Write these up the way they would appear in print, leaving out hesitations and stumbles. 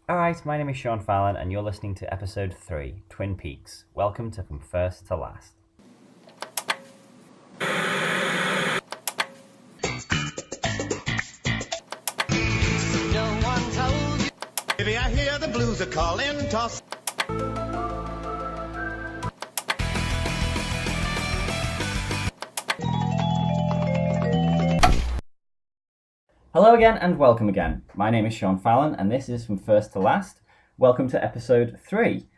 All right, my name is Sean Fallon, and you're listening to episode 3, Twin Peaks. Welcome to From First to Last. No one told you. Baby, I hear the blues are calling, toss. Hello again, and welcome again. My name is Sean Fallon, and this is From First to Last. Welcome to episode 3.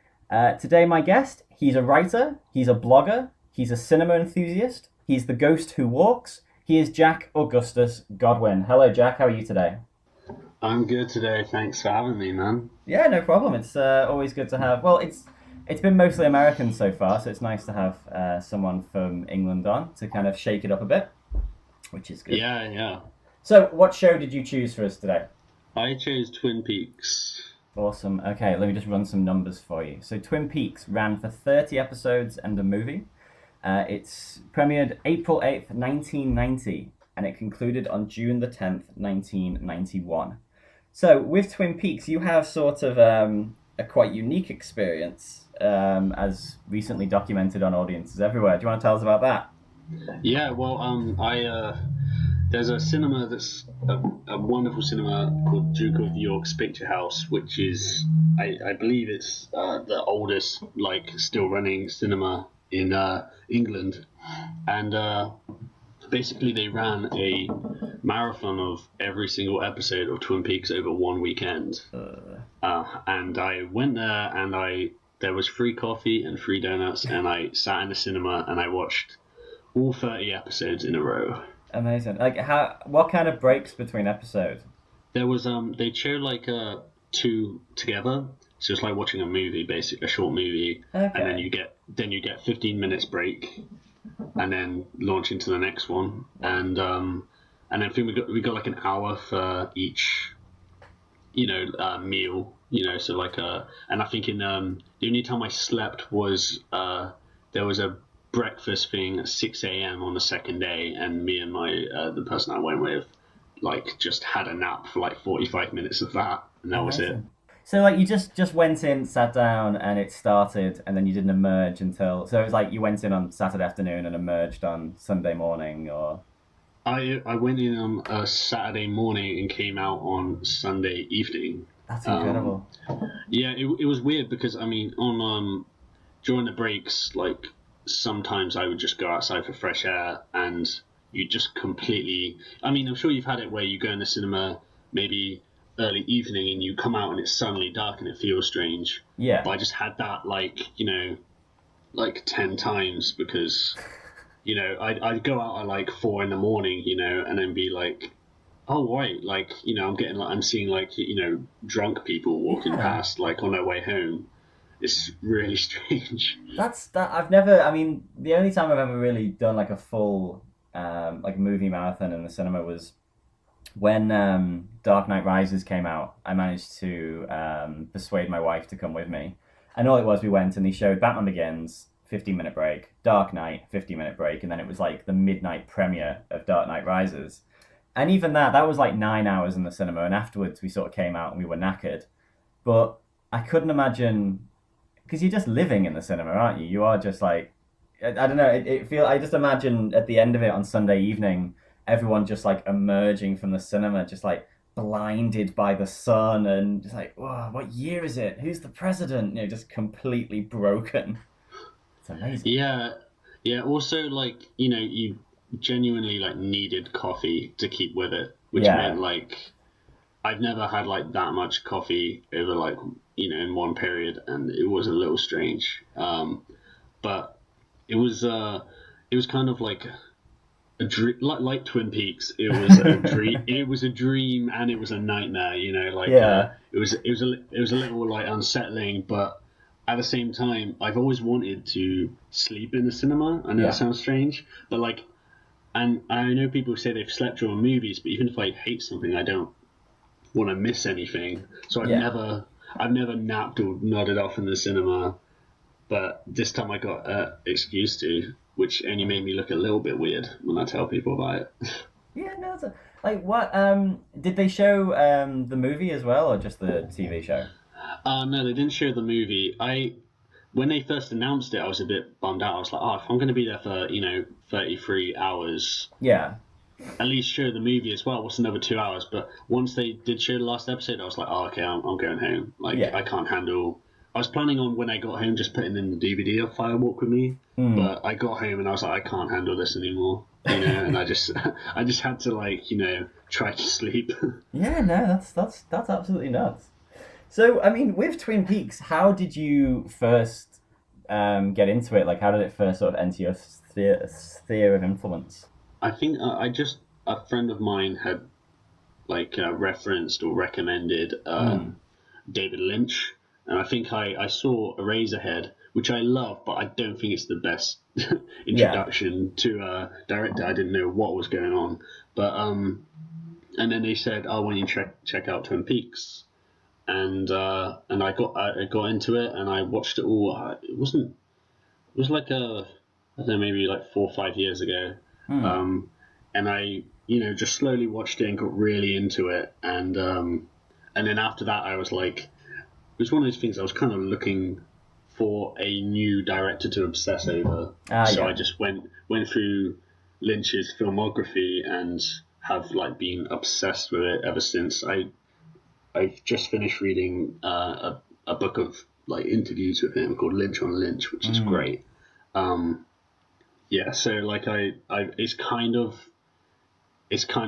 Today, my guest, he's a writer, he's a blogger, he's a cinema enthusiast, he's the ghost who walks. He is Jack Augustus Godwin. Hello, Jack. How are you today? I'm good today. Thanks for having me, man. Yeah, no problem. It's always good to have. Well, it's been mostly American so far, so it's nice to have someone from England on to kind of shake it up a bit, which is good. Yeah. So, what show did you choose for us today? I chose Twin Peaks. Awesome. Okay, let me just run some numbers for you. So, Twin Peaks ran for 30 episodes and a movie. It's premiered April 8th, 1990, and it concluded on June the 10th, 1991. So, with Twin Peaks, you have sort of a quite unique experience, as recently documented on Audiences Everywhere. Do you want to tell us about that? Yeah, well, there's a cinema that's a wonderful cinema called Duke of York's Picture House, which is, I believe it's the oldest, still running cinema in England. And basically they ran a marathon of every single episode of Twin Peaks over one weekend. And I went there and there was free coffee and free donuts, and I sat in the cinema and I watched all 30 episodes in a row. Amazing. What kind of breaks between episodes? There was they showed two together, so it's like watching a movie, basically a short movie, Okay. and then you get 15 minutes break, and then launch into the next one, and then I think we got like an hour for each, meal, so and I think the only time I slept was there was a breakfast thing at 6 a.m. on the second day, and me and the person I went with just had a nap for 45 minutes of that, and that was it. So you just went in, sat down, and it started, and then you didn't emerge until. So it was like you went in on Saturday afternoon and emerged on Sunday morning, or. I went in on a Saturday morning and came out on Sunday evening. That's incredible. Yeah, it was weird because on during the breaks, sometimes I would just go outside for fresh air, and you just completely. I'm sure you've had it where you go in the cinema maybe early evening and you come out and it's suddenly dark and it feels strange. Yeah. But I just had that 10 times because I'd go out at 4 in the morning, and then be like, oh right, I'm seeing drunk people walking past on their way home. It's really strange. I've never. The only time I've ever really done a full movie marathon in the cinema was when Dark Knight Rises came out. I managed to persuade my wife to come with me, and all it was, we went and they showed Batman Begins, 15-minute break, Dark Knight, 15-minute break, and then it was the midnight premiere of Dark Knight Rises. And even that was 9 hours in the cinema, and afterwards we sort of came out and we were knackered. But I couldn't imagine, because you're just living in the cinema, aren't you? You are just I don't know. I just imagine at the end of it on Sunday evening, everyone just emerging from the cinema, just blinded by the sun, and just whoa, what year is it? Who's the president? Just completely broken. It's amazing. Yeah. Also, you genuinely needed coffee to keep with it, which meant I've never had that much coffee over in one period, and it was a little strange. But it was kind of like a dream, like Twin Peaks. It was a dream. It was a dream, and it was a nightmare. It was a little unsettling, but at the same time, I've always wanted to sleep in the cinema. I know that sounds strange, but and I know people say they've slept during movies, but even if I hate something, I don't want to miss anything. So I've never napped or nodded off in the cinema, but this time I got an excuse to, which only made me look a little bit weird when I tell people about it. Yeah, no, like what? Did they show the movie as well, or just the TV show? No, they didn't show the movie. When they first announced it, I was a bit bummed out. I was like, oh, if I'm going to be there for 33 hours, Yeah, at least show the movie as well. What's another 2 hours? But once they did show the last episode, I was like, oh, okay, I'm going home. Like, yeah. I can't handle. I was planning on when I got home just putting in the DVD of Firewalk with Me, but I got home and I was like, I can't handle this anymore. And I just I just had to try to sleep. Yeah, no, that's absolutely nuts. So, I mean, with Twin Peaks, how did you first get into it? Like, how did it first sort of enter your sphere of influence? I think I just a friend of mine had referenced or recommended David Lynch, and I think I saw Eraserhead, which I love, but I don't think it's the best introduction to a director. I didn't know what was going on, but and then they said, "Oh, when you check out Twin Peaks," and I got into it and I watched it all. It was like I don't know, maybe like 4 or 5 years ago, and I just slowly watched it and got really into it, and then after that I was like, it was one of those things I was kind of looking for a new director to obsess over. So Yeah. I just went through Lynch's filmography and have been obsessed with it ever since. I've just finished reading a book of interviews with him called Lynch on Lynch, which is great. Yeah, so it's kind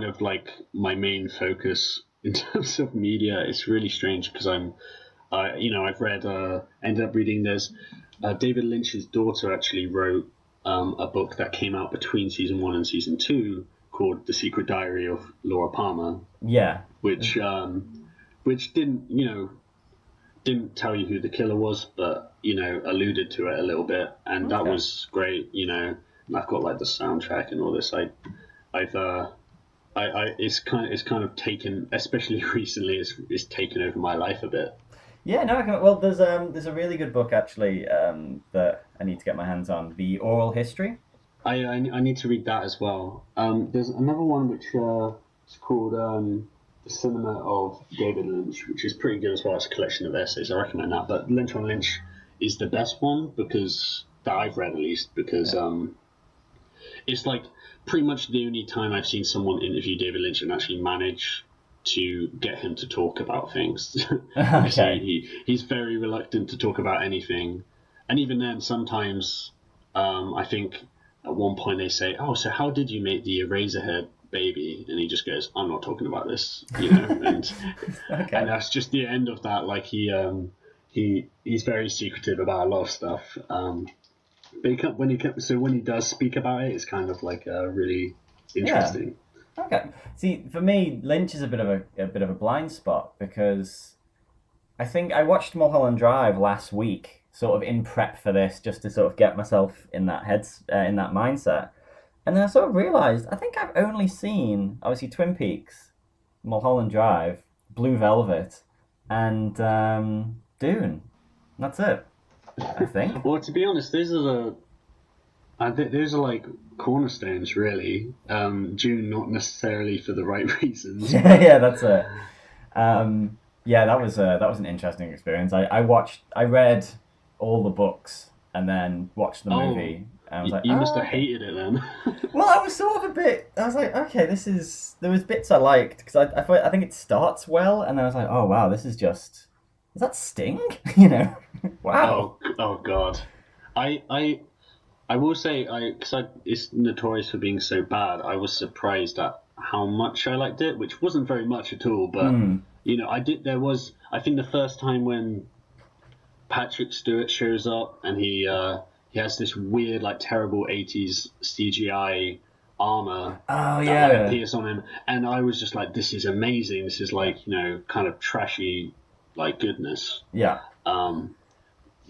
of like my main focus in terms of media. It's really strange because I've read, ended up reading. There's David Lynch's daughter actually wrote a book that came out between season 1 and season 2 called The Secret Diary of Laura Palmer, Yeah. which didn't tell you who the killer was, but alluded to it a little bit, and that Okay. was great. And I've got the soundtrack and all this. It's kind of taken, especially recently, it's taken over my life a bit. Yeah, no, well, there's a really good book actually that I need to get my hands on, The Oral History. I need to read that as well. There's another one which is called The Cinema of David Lynch, which is pretty good as well. It's a collection of essays. I recommend that. But Lynch on Lynch is the best one because that I've read at least because it's pretty much the only time I've seen someone interview David Lynch and actually manage to get him to talk about things. Because Okay. he's very reluctant to talk about anything, and even then, sometimes I think at one point they say, "Oh, so how did you make the Eraserhead baby?" And he just goes, "I'm not talking about this," and Okay. and that's just the end of that. He's very secretive about a lot of stuff. But when he does speak about it, it's kind of really interesting. Okay. See, for me, Lynch is a bit of a blind spot because I think I watched Mulholland Drive last week, sort of in prep for this, just to sort of get myself in that in that mindset, and then I sort of realised I think I've only seen obviously Twin Peaks, Mulholland Drive, Blue Velvet, and Dune. That's it. I think. Well, to be honest, those are like cornerstones, really. June, not necessarily for the right reasons. Yeah, that's it. Yeah, that was an interesting experience. I read all the books and then watched the movie. And I was like, You must have okay. hated it then. Well, I was sort of a bit. I was like, okay, there was bits I liked because I think it starts well, and then I was like, oh wow, this is just. Is that Sting? Wow. Oh God. I will say because it's notorious for being so bad. I was surprised at how much I liked it, which wasn't very much at all. But I did. I think the first time when Patrick Stewart shows up and he has this weird terrible 80s CGI armor Oh that yeah. appears on him, and I was just like, this is amazing. This is kind of trashy goodness. Yeah.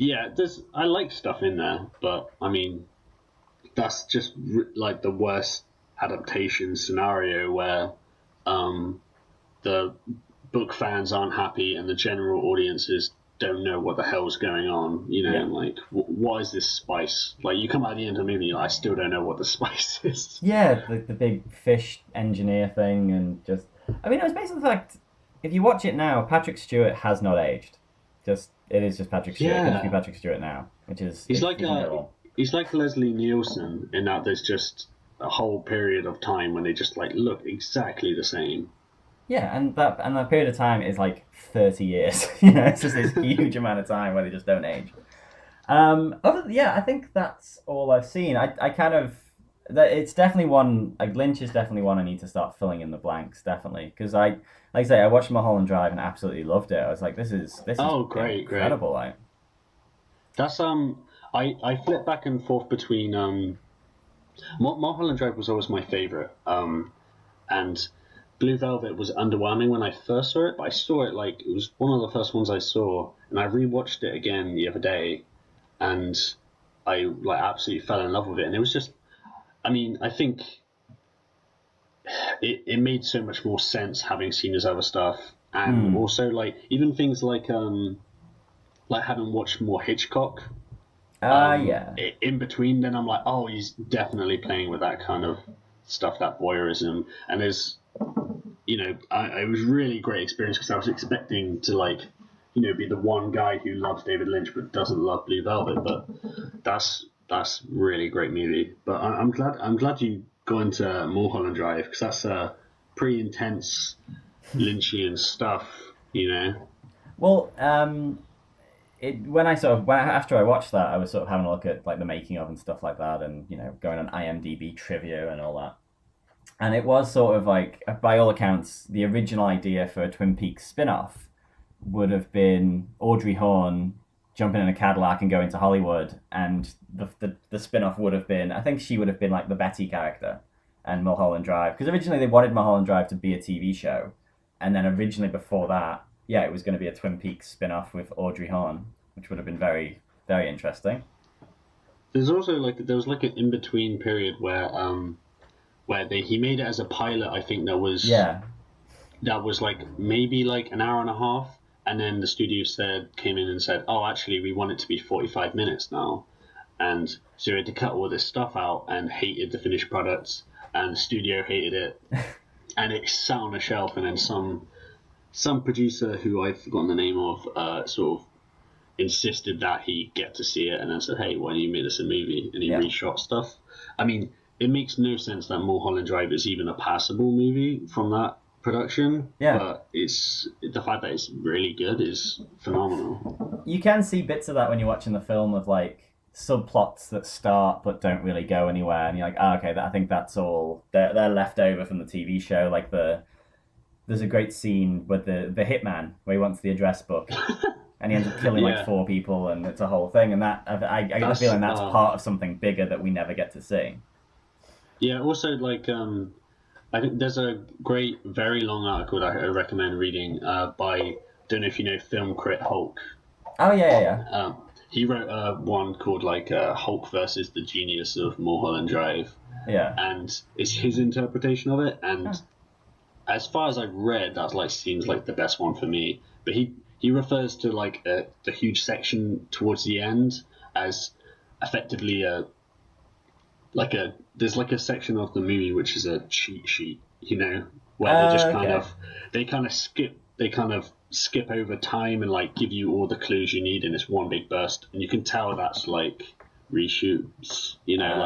Yeah, I like stuff in there, but I mean, that's just the worst adaptation scenario where the book fans aren't happy and the general audience is don't know what the hell's going on. You know, Yeah. like what is this spice? Like you come out at the end of the movie, I still don't know what the spice is. Yeah, the big fish engineer thing, and just I mean, it was basically the fact if you watch it now, Patrick Stewart has not aged. Just it is just Patrick Stewart. It could just be Yeah, Patrick Stewart now, which is he's it's like incredible. he's like Leslie Nielsen in that there's just a whole period of time when they just like look exactly the same. Yeah, and that period of time is like 30 years. You know, it's just this huge amount of time where they just don't age. Yeah, I think that's all I've seen. I kind of that it's definitely one like Lynch is definitely one I need to start filling in the blanks definitely because like I say I watched Mulholland Drive and absolutely loved it. I was like this is Oh, great, great. incredible. Like That's I flip back and forth between Mulholland Drive was always my favorite. And Blue Velvet was underwhelming when I first saw it, but I saw it like it was one of the first ones I saw, and I rewatched it again the other day, and I like absolutely fell in love with it. And it was just, I mean, I think it made so much more sense having seen his other stuff, and also like even things like having watched more Hitchcock. yeah. In between, then I'm like, oh, he's definitely playing with that kind of stuff, that voyeurism, and there's, you know, it was really great experience because I was expecting to like, you know, be the one guy who loves David Lynch but doesn't love Blue Velvet, but that's really great movie. But I'm glad you got into Mulholland Drive because that's pretty intense Lynchian stuff, you know. Well, after I watched that, I was sort of having a look at like the making of and stuff like that, and you know, going on IMDb trivia and all that. And it was sort of like, by all accounts, the original idea for a Twin Peaks spin-off would have been Audrey Horne jumping in a Cadillac and going to Hollywood, and the spin-off would have been, I think she would have been like the Betty character, and Mulholland Drive, because originally they wanted Mulholland Drive to be a TV show, and then originally before that, yeah, it was going to be a Twin Peaks spin-off with Audrey Horne, which would have been very, very interesting. There's also like there was like an in between period where he made it as a pilot. I think Yeah, that was like maybe like an hour and a half, and then the studio came in and said, oh, actually we want it to be 45 minutes now, and so he had to cut all this stuff out and hated the finished products, and the studio hated it, and it sat on a shelf, and then some producer who I've forgotten the name of sort of insisted that he get to see it, and then said, hey, why don't you make this a movie? And he reshot stuff. I mean, it makes no sense that Mulholland Drive is even a passable movie from that production. Yeah. But it's the fact that it's really good is phenomenal. you can see bits of that when you're watching the film of like subplots that start but don't really go anywhere, and you're like, oh, okay, I think that's all they're left over from the TV show. Like there's a great scene with the hitman where he wants the address book. And he ends up killing like 4 people, and it's a whole thing. And that I get the feeling that's part of something bigger that we never get to see. Yeah. Also, like I think there's a great, very long article that I recommend reading by, don't know if you know Film Crit Hulk. Oh yeah. He wrote one called like Hulk versus the Genius of Mulholland Drive. Yeah. And it's his interpretation of it. And as far as I've read, that like seems like the best one for me. But he refers to like the huge section towards the end as effectively there's like a section of the movie which is a cheat sheet, you know, where they just kind of skip over time and like give you all the clues you need in this one big burst, and you can tell that's like reshoots, you know,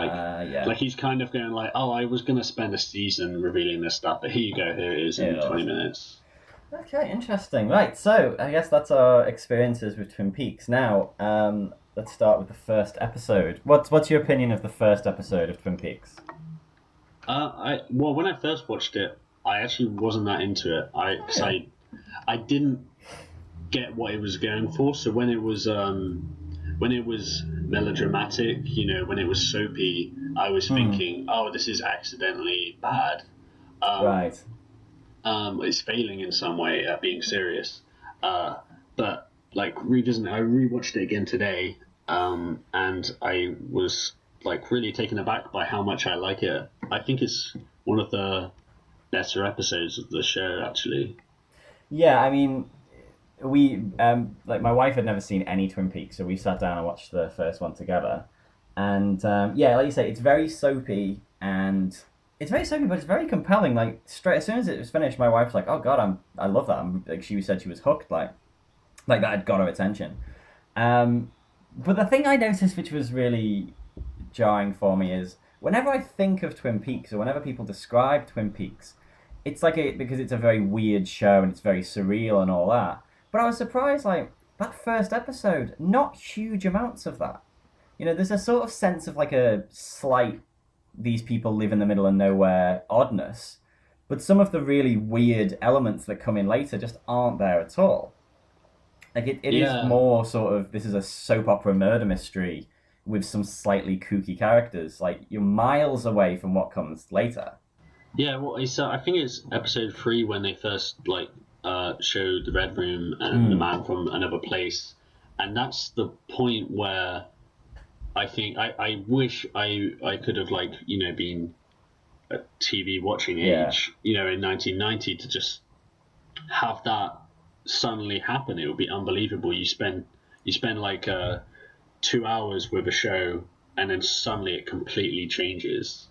like he's kind of going like, oh, I was gonna spend a season revealing this stuff, but here you go, here it is in 20 minutes. Okay, interesting. Right, so I guess that's our experiences with Twin Peaks. Now, let's start with the first episode. What's your opinion of the first episode of Twin Peaks? Well, when I first watched it, I actually wasn't that into it. I didn't get what it was going for. So when it was melodramatic, you know, when it was soapy, I was thinking, oh, this is accidentally bad. Right. It's failing in some way at being serious. But like revisiting, I rewatched it again today, and I was like really taken aback by how much I like it. I think it's one of the better episodes of the show, actually. Yeah, I mean, we like my wife had never seen any Twin Peaks, so we sat down and watched the first one together. And yeah, like you say, it's very soapy, and it's very soapy, but it's very compelling. Like straight as soon as it was finished, my wife was like, "Oh God, I love that." Like she said, she was hooked. Like that had got her attention. But the thing I noticed, which was really jarring for me, is whenever I think of Twin Peaks or whenever people describe Twin Peaks, it's like because it's a very weird show and it's very surreal and all that. But I was surprised, like that first episode, not huge amounts of that. There's a sort of sense of like a slight these people live in the middle of nowhere oddness, but some of the really weird elements that come in later just aren't there at all. Like it is Yeah. more sort of this is a soap opera murder mystery with some slightly kooky characters. Like you're miles away from what comes later. Yeah, well, I think it's episode 3 when they first showed the Red Room and the man from another place, and that's the point where I think I wish I could have been a TV watching age, in 1990 to just have that suddenly happen. It would be unbelievable. You spend like 2 hours with a show, and then suddenly it completely changes.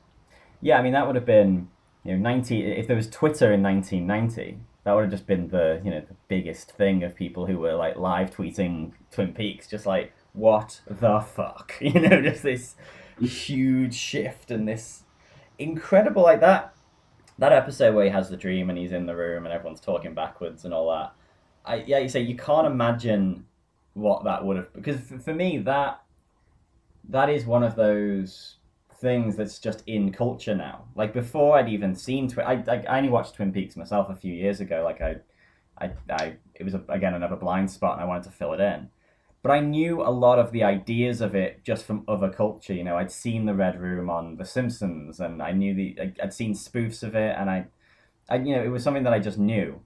Yeah, I mean that would have been 90 if there was Twitter in 1990. That would have just been the biggest thing of people who were like live tweeting Twin Peaks, just like what the fuck, just this huge shift and this incredible like that episode where he has the dream and he's in the room and everyone's talking backwards and all that. You say you can't imagine what that would have, because for me that is one of those things that's just in culture now. Like before I'd even seen I only watched Twin Peaks myself a few years ago. Like I it was again another blind spot and I wanted to fill it in. But I knew a lot of the ideas of it just from other culture. I'd seen the Red Room on The Simpsons, and I knew I'd seen spoofs of it, and it was something that I just knew.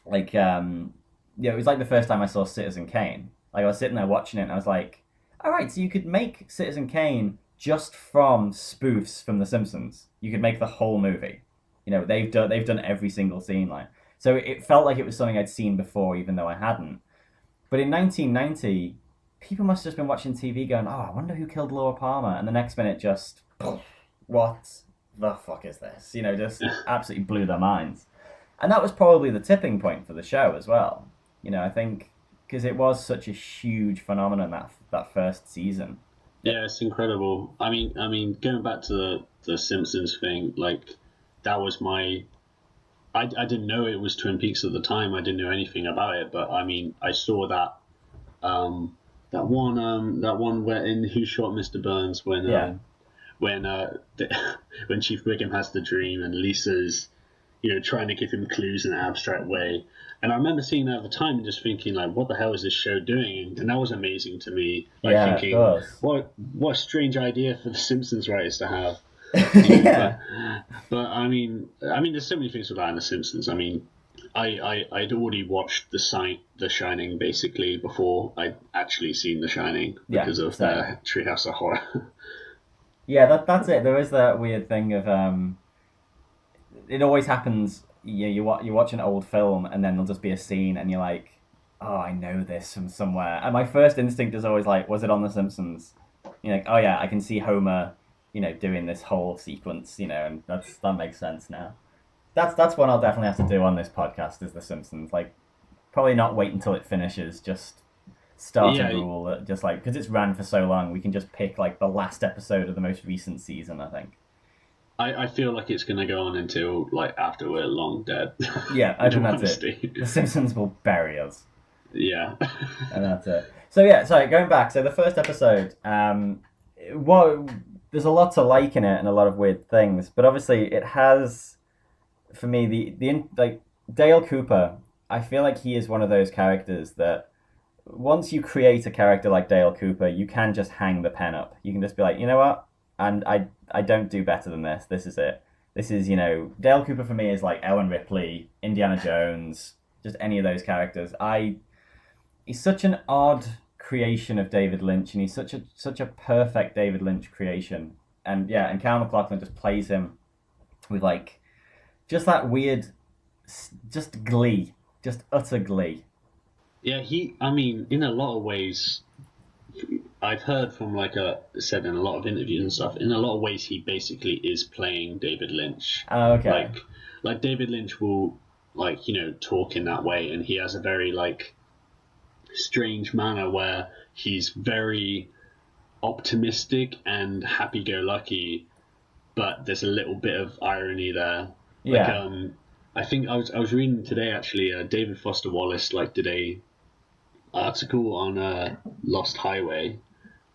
Like, it was like the first time I saw Citizen Kane. Like I was sitting there watching it, and I was like, all right, so you could make Citizen Kane just from spoofs from The Simpsons. You could make the whole movie. They've done every single scene so it felt like it was something I'd seen before, even though I hadn't. But in 1990, people must have just been watching TV going, oh, I wonder who killed Laura Palmer. And the next minute just, what the fuck is this? Just absolutely blew their minds. And that was probably the tipping point for the show as well. I think, because it was such a huge phenomenon that first season. Yeah, it's incredible. I mean, going back to the Simpsons thing, like that was my. I didn't know it was Twin Peaks at the time. I didn't know anything about it, but I mean, I saw that one where in Who Shot Mr. Burns when when Chief Wiggum has the dream and Lisa's trying to give him clues in an abstract way. And I remember seeing that at the time and just thinking, like, what the hell is this show doing? And that was amazing to me. Like thinking, what a strange idea for the Simpsons writers to have. Yeah. But I mean, there's so many things with that in the Simpsons. I mean, I'd already watched The Shining basically before I'd actually seen The Shining because of Treehouse of Horror. Yeah, that's it. There is that weird thing of it always happens. You watch an old film and then there'll just be a scene and you're like, oh, I know this from somewhere. And my first instinct is always like, was it on The Simpsons? You're like, oh yeah, I can see Homer, doing this whole sequence, and that makes sense now. That's one I'll definitely have to do on this podcast is The Simpsons. Like, probably not wait until it finishes. Just start a rule that just like because it's ran for so long, we can just pick like the last episode of the most recent season. I think. I feel like it's going to go on until like after we're long dead. Yeah, I think that's it. The Simpsons will bury us. Yeah. And that's it. So yeah, sorry, going back. So the first episode, there's a lot to like in it and a lot of weird things, but obviously it has, for me, like Dale Cooper. I feel like he is one of those characters that once you create a character like Dale Cooper, you can just hang the pen up. You can just be like, you know what? And I don't do better than this. This is it. This is, Dale Cooper for me is like Ellen Ripley, Indiana Jones, just any of those characters. He's such an odd creation of David Lynch, and he's such a perfect David Lynch creation. And yeah, and Kyle MacLachlan just plays him with like just that weird, just glee, just utter glee. Yeah, I mean, in a lot of ways, I've heard from said in a lot of interviews and stuff. In a lot of ways, he basically is playing David Lynch. Oh, okay. Like, like David Lynch will talk in that way, and he has a very strange manner where he's very optimistic and happy-go-lucky, but there's a little bit of irony there. Like, Yeah. I think I was reading today actually. David Foster Wallace did a article on Lost Highway,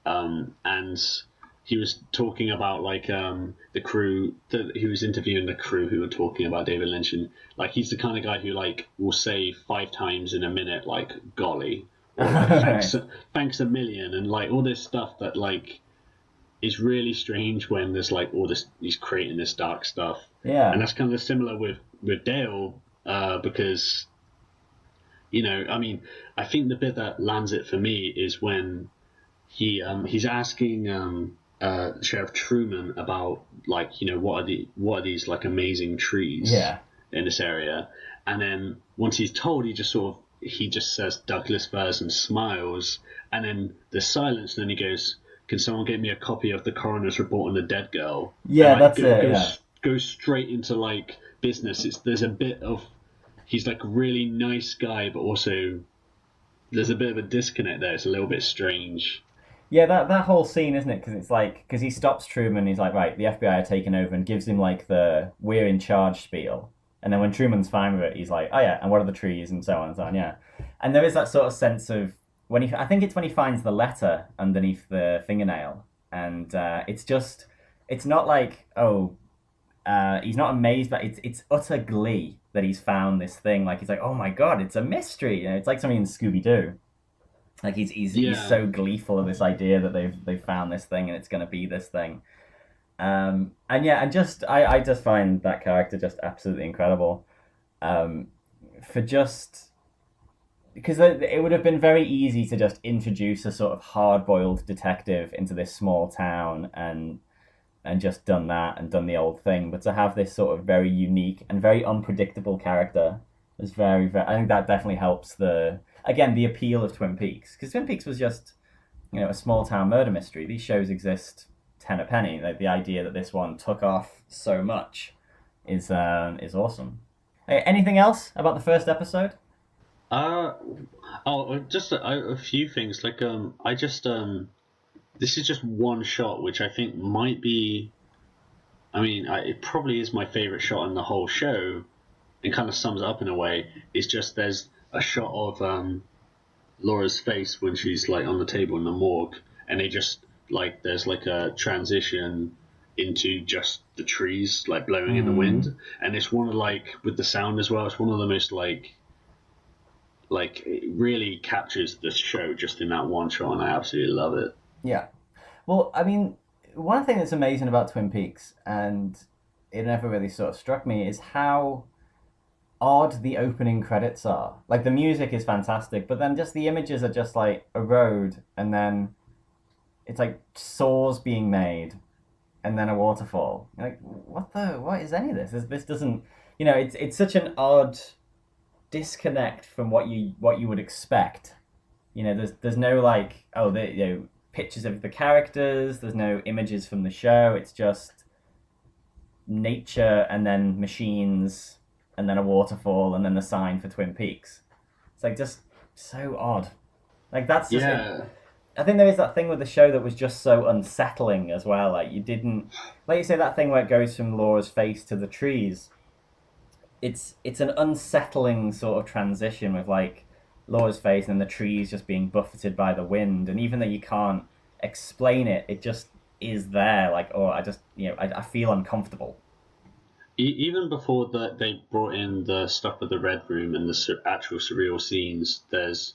and he was talking about the crew that he was interviewing the crew who were talking about David Lynch, and he's the kind of guy who will say 5 times in a minute golly, or Right. thanks a million, and all this stuff that is really strange when there's all this, he's creating this dark stuff. And Yeah. that's kind of similar with Dale, because I mean, I think the bit that lands it for me is when he's asking Sheriff Truman about what are these amazing trees Yeah. in this area, and then once he's told, he just says Douglas firs and smiles, and then there's silence, and then he goes, "Can someone get me a copy of the coroner's report on the dead girl?" Yeah, And that's it. Yeah. goes straight into business. There's a bit of, he's a really nice guy, but also there's a bit of a disconnect there. It's a little bit strange. Yeah, that whole scene, isn't it? Because it's because he stops Truman, he's like, right, the FBI are taking over, and gives him the "we're in charge" spiel. And then when Truman's fine with it, he's like, oh yeah, and what are the trees, and so on and so on, yeah. And there is that sort of sense of I think it's when he finds the letter underneath the fingernail, and it's not he's not amazed, but it's utter glee that he's found this thing. He's like, oh my god, it's a mystery. It's like something in Scooby Doo. He's Yeah, so gleeful of this idea that they've found this thing and it's going to be this thing. And yeah, and I just find that character just absolutely incredible. Um, for just because it would have been very easy to just introduce a sort of hard-boiled detective into this small town and just done that and done the old thing, but to have this sort of very unique and very unpredictable character is very. I think that definitely helps the appeal of Twin Peaks, because Twin Peaks was just a small town murder mystery. These shows exist ten a penny. The idea that this one took off so much is awesome. Hey, anything else about the first episode? uh just a few things. I just this is just one shot which I think might be, I mean, it probably is my favorite shot in the whole show, and kind of sums it up in a way. It's just, there's a shot of Laura's face when she's on the table in the morgue, and they just there's a transition into just the trees blowing in the wind, and it's one of with the sound as well. It's one of the most it really captures the show just in that one shot, and I absolutely love it. Yeah. Well, I mean, one thing that's amazing about Twin Peaks, and it never really sort of struck me, is how odd the opening credits are. The music is fantastic, but then just the images are just a road, and then it's saws being made, and then a waterfall. What is any of this? This doesn't, it's such an odd disconnect from what you would expect. There's no pictures of the characters. There's no images from the show. It's just nature, and then machines, and then a waterfall, and then the sign for Twin Peaks. It's just so odd. That's just Yeah. I think there is that thing with the show that was just so unsettling as well. You didn't, you say, that thing where it goes from Laura's face to the trees. It's an unsettling sort of transition with Laura's face and the trees just being buffeted by the wind, and even though you can't explain it, it just is there. I just I feel uncomfortable. Even before that, they brought in the stuff with the red room and the actual surreal scenes. There's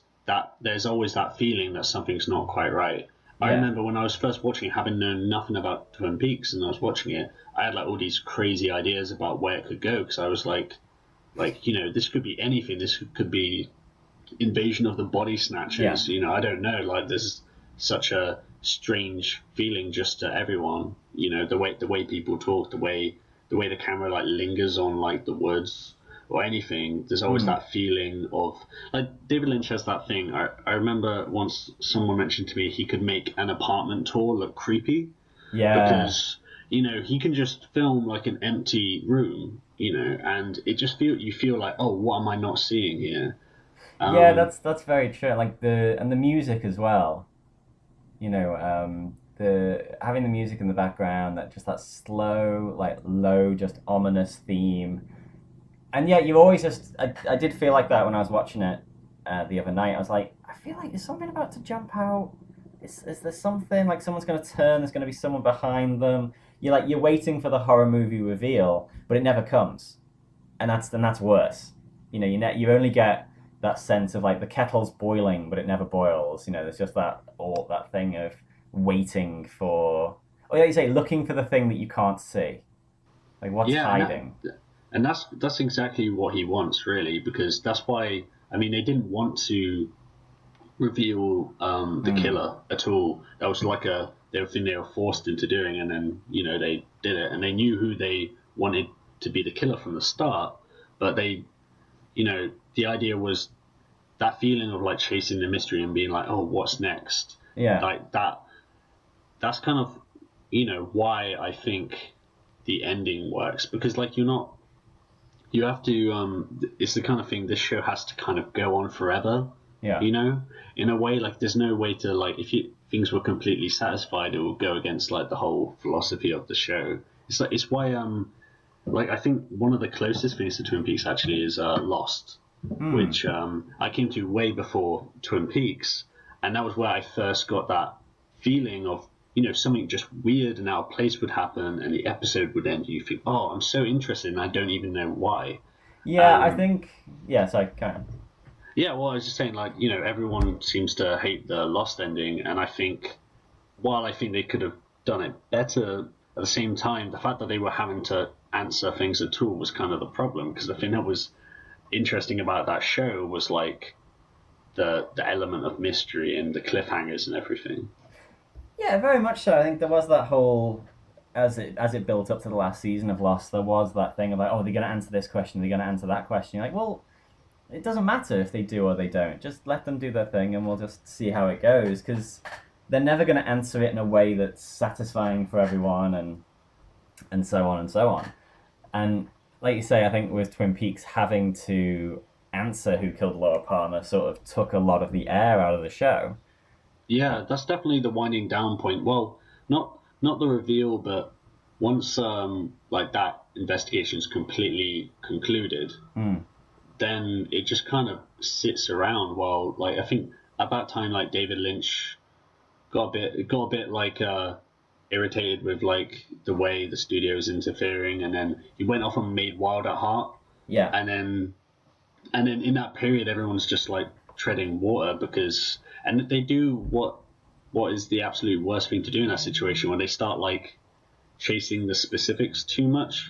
always that feeling that something's not quite right. I Yeah. remember when I was first watching it, having known nothing about Twin Peaks, and I was watching it, I had all these crazy ideas about where it could go, because I was this could be anything. This could be Invasion of the Body Snatchers. Yeah. I don't know. There's such a strange feeling just to everyone. The way people talk, the way the camera lingers on the woods, or anything, there's always that feeling of like David Lynch has that thing. I remember once someone mentioned to me he could make an apartment tour look creepy because he can just film like an empty room, and it just you feel like, oh, what am I not seeing here? Yeah, that's very true. Like the music as well. The having the music in the background, that slow, like low, just ominous theme. And yeah, you always just I did feel like that when I was watching it the other night. I was like, I feel like there's something about to jump out. Is there something like someone's going to turn? There's going to be someone behind them. You're waiting for the horror movie reveal, but it never comes, and that's worse. You only get that sense of like the kettle's boiling, but it never boils. There's just that thing of waiting for, or like you say, looking for the thing that you can't see, like what's hiding. And that's exactly what he wants, really, because that's why they didn't want to reveal the killer at all. That was like the thing they were forced into doing, and then they did it, and they knew who they wanted to be the killer from the start, but they, the idea was that feeling of like chasing the mystery and being like, oh, what's next? Yeah, like that's kind of why I think the ending works, because like you have to it's the kind of thing, this show has to kind of go on forever. Yeah. In a way, like there's no way to, like, if things were completely satisfied, it would go against like the whole philosophy of the show. It's why like I think one of the closest things to Twin Peaks actually is Lost, which I came to way before Twin Peaks, and that was where I first got that feeling of something just weird and out of place would happen, and the episode would end. And you think, oh, I'm so interested, and I don't even know why. Yeah, I think. Yeah, so I can. Yeah, well, I was just saying, like, everyone seems to hate the Lost ending, and I think, while I think they could have done it better, at the same time, the fact that they were having to answer things at all was kind of the problem, because the thing that was interesting about that show was, like, the element of mystery and the cliffhangers and everything. Yeah, very much so. I think there was that whole, as it built up to the last season of Lost, there was that thing of like, oh, they're going to answer this question, they're going to answer that question. You're like, well, it doesn't matter if they do or they don't. Just let them do their thing, and we'll just see how it goes. Because they're never going to answer it in a way that's satisfying for everyone, and so on and so on. And like you say, I think with Twin Peaks having to answer who killed Laura Palmer sort of took a lot of the air out of the show. Yeah, that's definitely the winding down point. Well, not the reveal, but once like that investigation's completely concluded. Then it just kind of sits around while, like, I think about time, like, David Lynch got a bit like irritated with like the way the studio was interfering, and then he went off and made Wild at Heart. Yeah. And then in that period, everyone's just like treading water, because they do what is the absolute worst thing to do in that situation, when they start like chasing the specifics too much.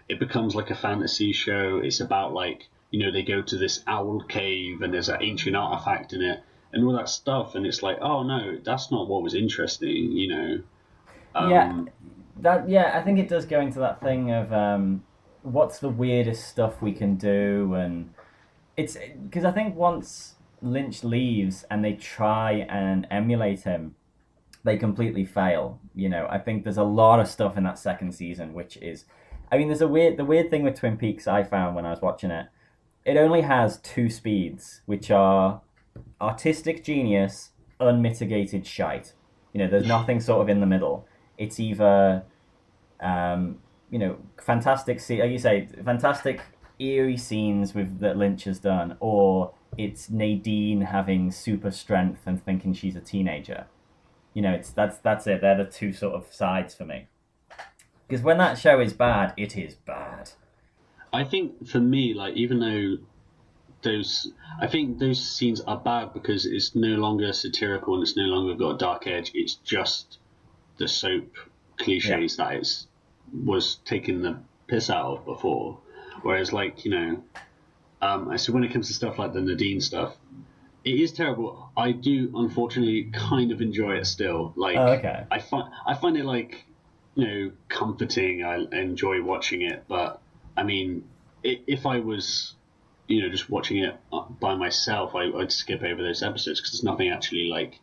It becomes like a fantasy show. It's about like, they go to this owl cave and there's an ancient artifact in it and all that stuff. And it's like, oh no, that's not what was interesting, I think it does go into that thing of what's the weirdest stuff we can do. And it's because I think once Lynch leaves and they try and emulate him, they completely fail. I think there's a lot of stuff in that second season, which is, there's the weird thing with Twin Peaks I found when I was watching it. It only has two speeds, which are artistic genius, unmitigated shite. There's nothing sort of in the middle. It's either, fantastic, like you say, fantastic eerie scenes that Lynch has done, or it's Nadine having super strength and thinking she's a teenager. That's it. They're the two sort of sides for me. Because when that show is bad, it is bad. I think for me, like, even though I think those scenes are bad because it's no longer satirical and it's no longer got a dark edge. It's just the soap cliches that it was taking the piss out of before. Whereas, like, so when it comes to stuff like the Nadine stuff, it is terrible. I do, unfortunately, kind of enjoy it still. Like, okay. I find it like, comforting. I enjoy watching it, but if I was, just watching it by myself, I'd skip over those episodes because there's nothing actually like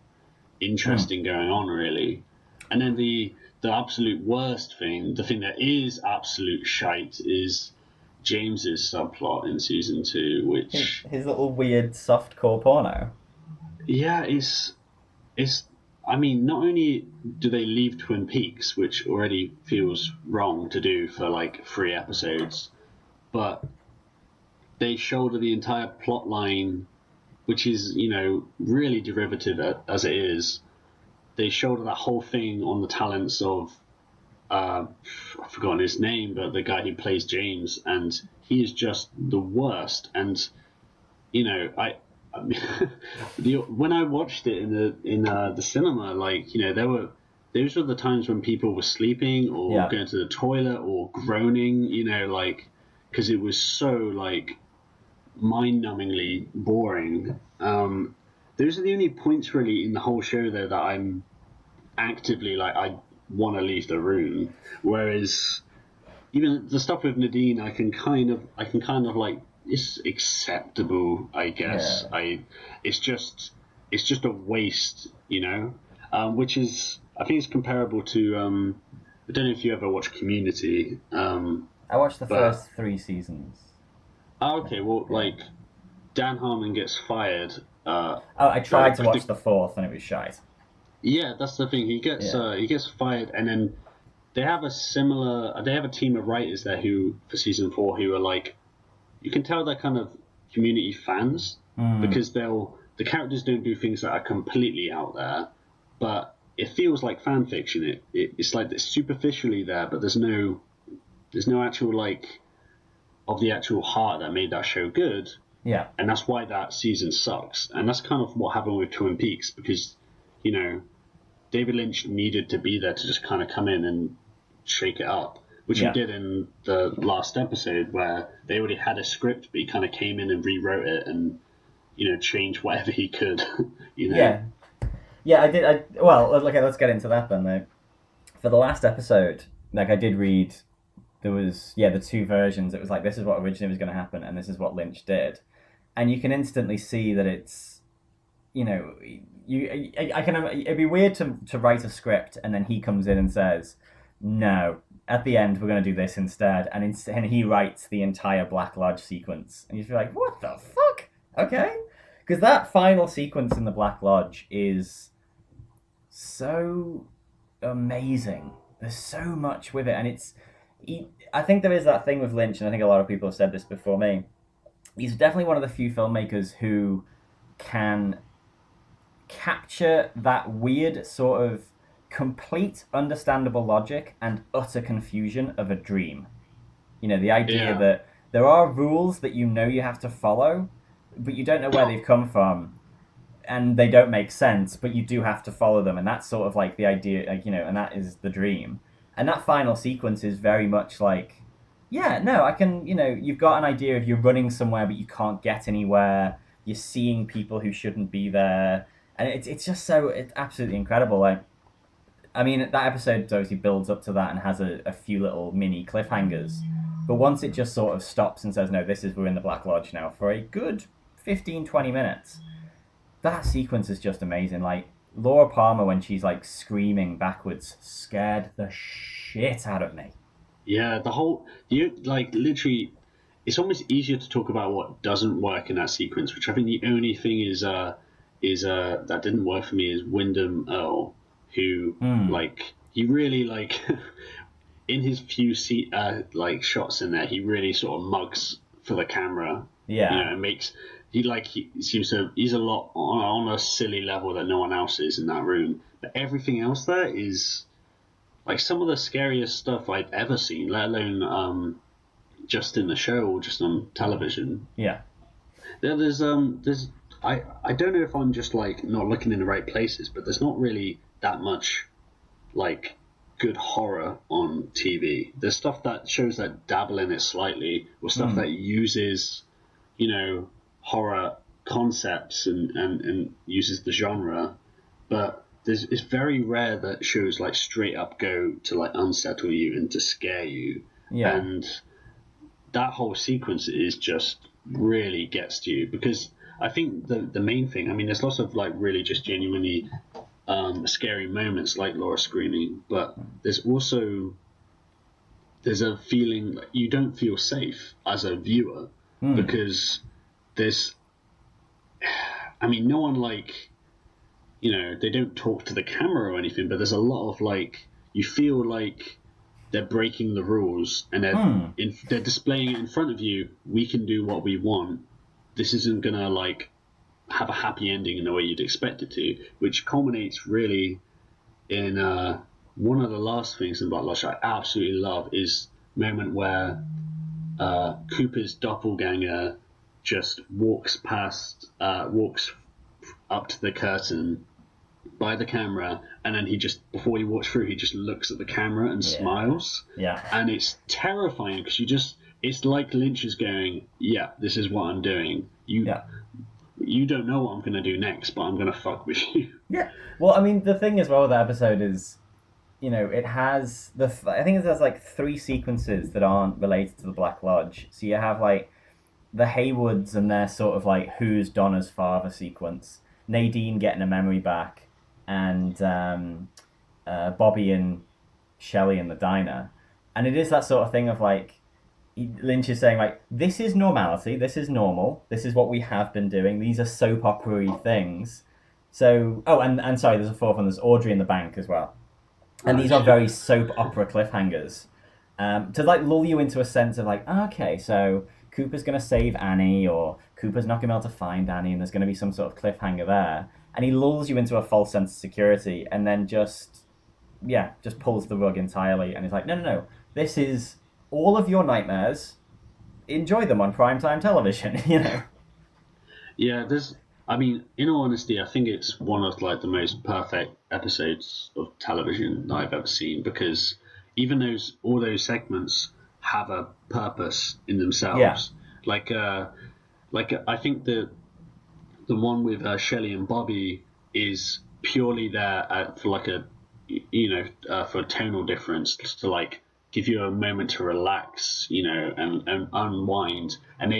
interesting going on really. And then the absolute worst thing, the thing that is absolute shite, is James's subplot in season 2, which His little weird softcore porno. yeah, it's. I mean, not only do they leave Twin Peaks, which already feels wrong to do for like 3 episodes, but they shoulder the entire plot line, which is, really derivative as it is. They shoulder that whole thing on the talents of, I've forgotten his name, but the guy who plays James, and he is just the worst. And, I mean, when I watched it in the cinema, like, those were the times when people were sleeping or going to the toilet or groaning, like, because it was so, like, mind-numbingly boring. Those are the only points really in the whole show though that I'm actively like I want to leave the room. Whereas even the stuff with Nadine, I can kind of like, it's acceptable, I guess. Yeah. It's just a waste, which is, I think it's comparable to I don't know if you ever watched Community. I watched the first 3 seasons. Okay, well, like, Dan Harmon gets fired. I tried to watch the 4th and it was shite. Yeah, that's the thing. He gets fired, and then they have a team of writers there who, for season 4, who are like, you can tell they're kind of Community fans because the characters don't do things that are completely out there, but it feels like fan fiction. It's like it's superficially there, but there's no actual like of the actual heart that made that show good. Yeah. And that's why that season sucks. And that's kind of what happened with Twin Peaks because, David Lynch needed to be there to just kind of come in and shake it up, which he did in the last episode where they already had a script, but he kind of came in and rewrote it and, changed whatever he could, Yeah. Yeah, I did. Well, okay, let's get into that then, though. For the last episode, like, I did read, there was, the 2 versions. It was like, this is what originally was going to happen, and this is what Lynch did. And you can instantly see that it's, it'd be weird to write a script and then he comes in and says, no, at the end we're going to do this instead, and he writes the entire Black Lodge sequence, and you'd be like, what the fuck? Okay, because that final sequence in the Black Lodge is so amazing. There's so much with it, and I think there is that thing with Lynch, and I think a lot of people have said this before me. He's definitely one of the few filmmakers who can capture that weird sort of complete understandable logic and utter confusion of a dream. The idea that there are rules that you have to follow, but you don't know where they've come from, and they don't make sense, but you do have to follow them, and that's sort of like the idea, like, and that is the dream. And that final sequence is very much like, I can, you've got an idea of you're running somewhere, but you can't get anywhere. You're seeing people who shouldn't be there. And it's just it's absolutely incredible. Like, I mean, that episode obviously builds up to that and has a few little mini cliffhangers. But once it just sort of stops and says, no, we're in the Black Lodge now for a good 15-20 minutes, that sequence is just amazing. Like, Laura Palmer, when she's like screaming backwards, scared the shit out of me. Yeah, literally, it's almost easier to talk about what doesn't work in that sequence, which I think the only thing is that didn't work for me is Wyndham Earl, who he really in his few shots in there, he really sort of mugs for the camera. Yeah, and makes he seems to he's a lot on a silly level that no one else is in that room. But everything else there is like some of the scariest stuff I've ever seen, let alone just in the show or just on television. Yeah. There's I don't know if I'm just like not looking in the right places, but there's not really that much like good horror on TV. There's stuff that shows that dabble in it slightly, or stuff that uses, horror concepts and uses the genre, but it's very rare that shows like straight up go to like unsettle you and to scare you. Yeah. And that whole sequence is just really gets to you, because I think the main thing, I mean, there's lots of like really just genuinely scary moments like Laura screaming, but there's a feeling that you don't feel safe as a viewer because there's, I mean, no one like, you know, they don't talk to the camera or anything, but there's a lot of like, you feel like they're breaking the rules and they're displaying it in front of you. We can do what we want. This isn't gonna like have a happy ending in the way you'd expect it to, which culminates really in one of the last things in Black Lodge I absolutely love is the moment where Cooper's doppelganger just walks up to the curtain by the camera, and then he just, before he walks through, he just looks at the camera and smiles. Yeah. And it's terrifying because it's like Lynch is going, yeah, this is what I'm doing. You don't know what I'm going to do next, but I'm going to fuck with you. Yeah. Well, I mean, the thing as well with the episode is, you know, it has I think it has like 3 sequences that aren't related to the Black Lodge. So you have like the Haywoods and their sort of like who's Donna's father sequence, Nadine getting a memory back, and Bobby and Shelley in the diner. And it is that sort of thing of like, Lynch is saying like, this is normality, this is normal, this is what we have been doing, these are soap opera-y things. So, and sorry, there's a 4th one, there's Audrey in the bank as well. And these are very soap opera cliffhangers. To like lull you into a sense of like, okay, so Cooper's going to save Annie, or Cooper's not going to be able to find Annie, and there's going to be some sort of cliffhanger there. And he lulls you into a false sense of security, and then just pulls the rug entirely. And he's like, no, this is all of your nightmares. Enjoy them on primetime television, you know? Yeah, I mean, in all honesty, I think it's one of like the most perfect episodes of television that I've ever seen, because even all those segments have a purpose in themselves. Yeah. Like I think the one with Shelley and Bobby is purely there for like for a tonal difference, just to like give you a moment to relax, you know, and unwind. And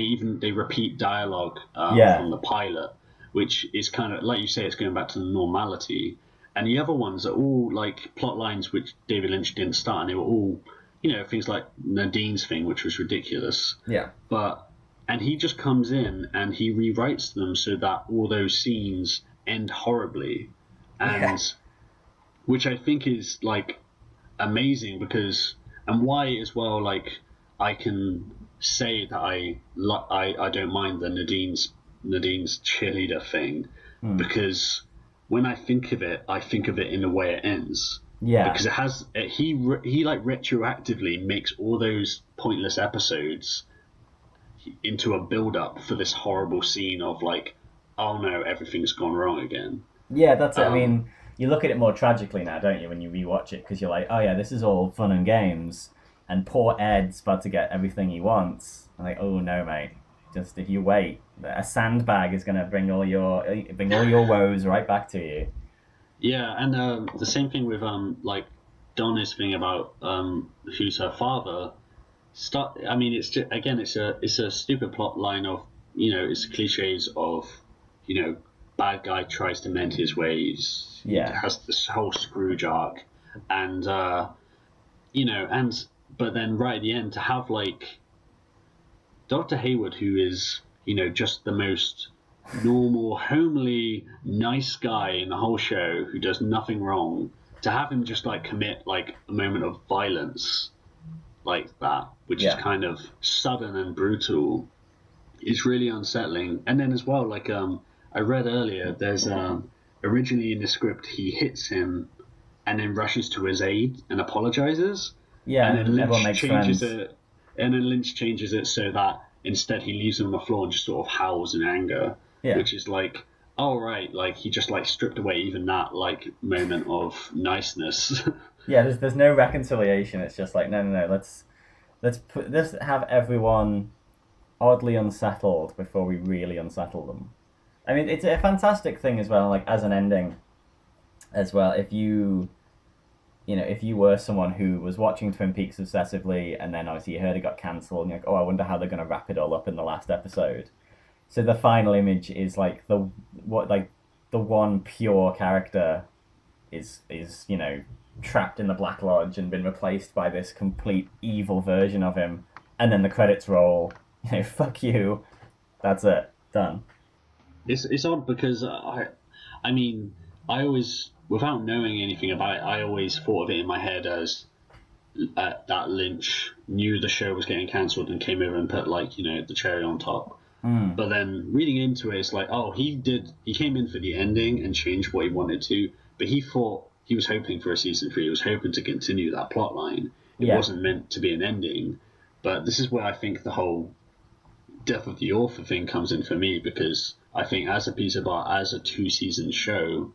they repeat dialogue from the pilot, which is kind of like you say, it's going back to the normality. And the other ones are all like plot lines which David Lynch didn't start, and they were all, you know, things like Nadine's thing, which was ridiculous. Yeah. And he just comes in and he rewrites them so that all those scenes end horribly, and which I think is like amazing, because, and why as well, like I can say that I don't mind the Nadine's cheerleader thing, because when I think of it in the way it ends. Yeah. Because it has he like retroactively makes all those pointless episodes into a build-up for this horrible scene of like, oh no, everything's gone wrong again. Yeah, that's it. I mean, you look at it more tragically now, don't you, when you rewatch it, because you're like, oh yeah, this is all fun and games, and poor Ed's about to get everything he wants. I'm like, oh no, mate, just if you wait, a sandbag is going to bring all your woes right back to you. Yeah, and the same thing with like Donna's thing about who's her father. I mean, it's just, again, it's a stupid plot line of, you know, it's cliches of, you know, bad guy tries to mend his ways. Yeah, it has this whole Scrooge arc, and you know, but then right at the end to have like Dr. Hayward, who is, you know, just the most normal, homely, nice guy in the whole show who does nothing wrong, to have him just like commit like a moment of violence like that, which is kind of sudden and brutal, is really unsettling. And then as well, like I read earlier, there's originally in the script he hits him and then rushes to his aid and apologizes. Yeah, and then Lynch changes it. And then Lynch changes it so that instead he leaves him on the floor and just sort of howls in anger, which is like, oh right, like he just like stripped away even that like moment of niceness. Yeah, there's no reconciliation. It's just like, no, let's have everyone oddly unsettled before we really unsettle them. I mean, it's a fantastic thing as well, like as an ending as well. If you if you were someone who was watching Twin Peaks obsessively, and then obviously you heard it got cancelled, and you're like, oh, I wonder how they're going to wrap it all up in the last episode. So the final image is like the one pure character is trapped in the Black Lodge and been replaced by this complete evil version of him, and then the credits roll. Fuck you. That's it. Done. It's odd because I mean, I always, without knowing anything about it, I always thought of it in my head as that Lynch knew the show was getting cancelled and came over and put the cherry on top. But then reading into it, it's like, oh, he came in for the ending and changed what he wanted to, but he thought he was hoping for a season 3. He was hoping to continue that plot line. It wasn't meant to be an ending. But this is where I think the whole death of the author thing comes in for me, because I think as a piece of art, as a 2-season show,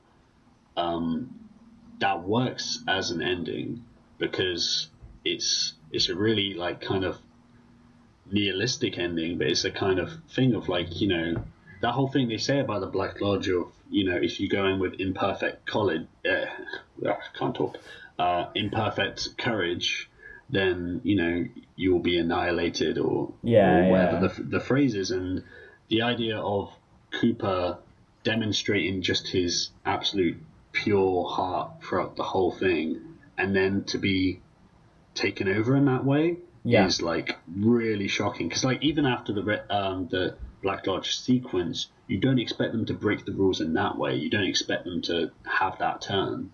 that works as an ending because it's a really kind of nihilistic ending, but it's a kind of thing of that whole thing they say about the Black Lodge of if you go in with imperfect imperfect courage, then you will be annihilated or whatever the phrase is. And the idea of Cooper demonstrating just his absolute pure heart throughout the whole thing, and then to be taken over in that way is really shocking. Because even after the Black Lodge sequence, you don't expect them to break the rules in that way. You don't expect them to have that turn.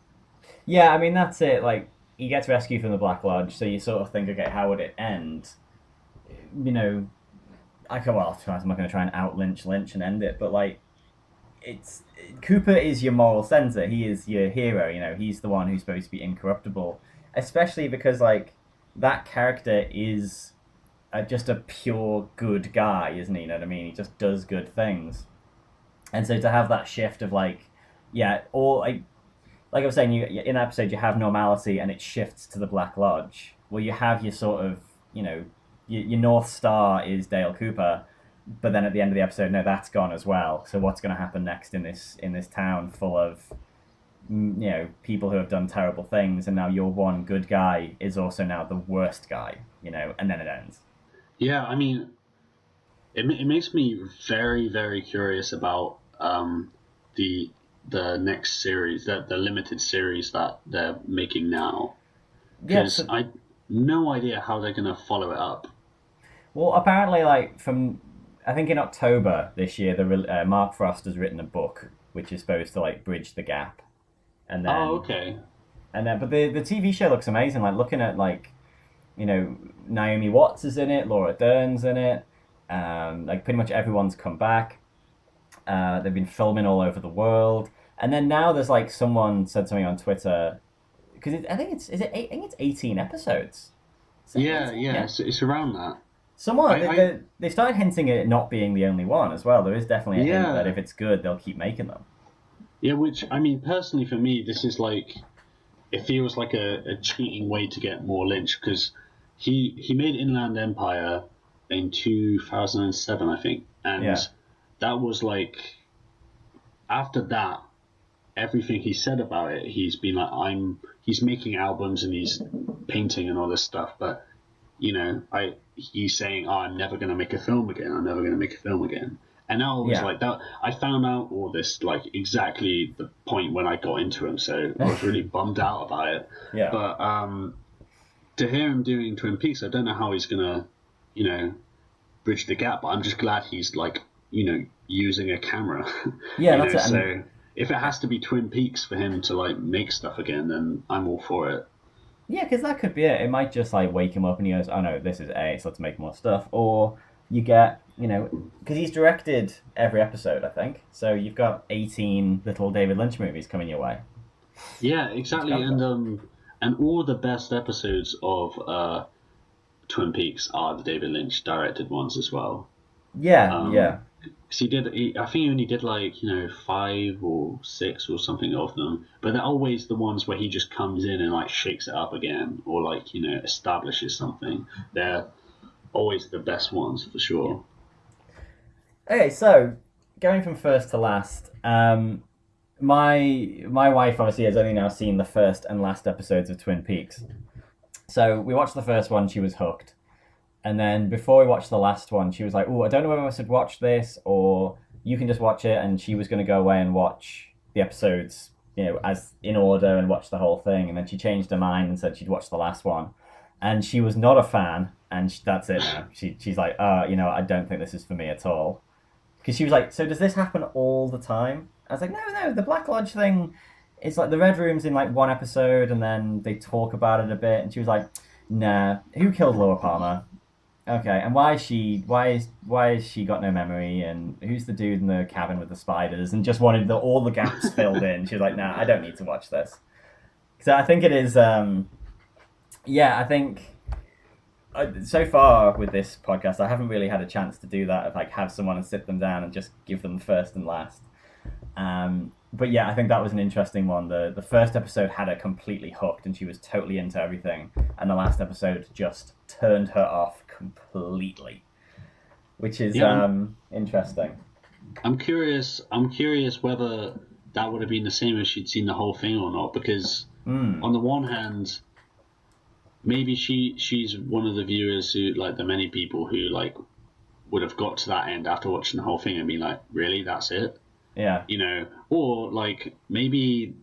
Yeah, I mean that's it. He gets rescued from the Black Lodge, so you sort of think, okay, how would it end? I'm not going to try and out Lynch and end it, but Cooper is your moral center. He is your hero. He's the one who's supposed to be incorruptible, especially because that character is just a pure good guy, isn't he? You know what I mean? He just does good things, and so to have that shift of like I was saying, in that episode you have normality and it shifts to the Black Lodge, where you have your sort of your North Star is Dale Cooper, but then at the end of the episode, no, that's gone as well. So what's going to happen next in this town full of people who have done terrible things, and now your one good guy is also now the worst guy, and then it ends. Yeah, I mean, it makes me very, very curious about the next series, the limited series that they're making now. Because I no idea how they're going to follow it up. Well, apparently, I think in October this year, Mark Frost has written a book which is supposed to bridge the gap, and then okay, and then but the TV show looks amazing. Looking at Naomi Watts is in it, Laura Dern's in it, pretty much everyone's come back. They've been filming all over the world, and then now there's someone said something on Twitter, because I think it's 18 episodes. So yeah. It's around that. They started hinting at it not being the only one as well. There is definitely a hint that if it's good, they'll keep making them. Yeah, which, I mean, personally for me, this is it feels like a cheating way to get more Lynch, because he made Inland Empire in 2007, I think, and that was after that, everything he said about it, he's been he's making albums and he's painting and all this stuff, but he's saying, oh, I'm never going to make a film again. And now it was that. I found out all this exactly the point when I got into him, so I was really bummed out about it. Yeah. But to hear him doing Twin Peaks, I don't know how he's gonna, bridge the gap. But I'm just glad he's using a camera. Yeah, that's it. So if it has to be Twin Peaks for him to make stuff again, then I'm all for it. Yeah, because that could be it. It might just wake him up and he goes, oh no, this is A, so let's make more stuff. Or you get, because he's directed every episode, I think. So you've got 18 little David Lynch movies coming your way. Yeah, exactly. And all the best episodes of Twin Peaks are the David Lynch directed ones as well. Yeah, yeah. Because I think he only did 5 or 6 or something of them, but they're always the ones where he just comes in and shakes it up again, or establishes something. They're always the best ones for sure. Okay, so going from first to last, my wife obviously has only now seen the first and last episodes of Twin Peaks. So we watched the first one, she was hooked. And then before we watched the last one, she was like, "Oh, I don't know whether I should watch this or you can just watch it." And she was going to go away and watch the episodes, as in order and watch the whole thing. And then she changed her mind and said she'd watch the last one. And she was not a fan. And that's it now. She's like, I don't think this is for me at all. Because she was like, "So does this happen all the time?" I was like, "No, the Black Lodge thing is like the Red Room's in like one episode and then they talk about it a bit." And she was like, "Nah, who killed Laura Palmer? Okay, and why is she got no memory? And who's the dude in the cabin with the spiders?" And just wanted all the gaps filled in. She was like, "Nah, I don't need to watch this." So I think it is. I think so far with this podcast, I haven't really had a chance to do that. Of like have someone and sit them down and just give them first and last. But yeah, I think that was an interesting one. The first episode had her completely hooked, and she was totally into everything. And the last episode just turned her off completely, which is interesting. I'm curious. I'm curious whether that would have been the same if she'd seen the whole thing or not. Because on the one hand, maybe she's one of the viewers who, like the many people who like would have got to that end after watching the whole thing and been like, "Really, that's it?" Yeah. Or like maybe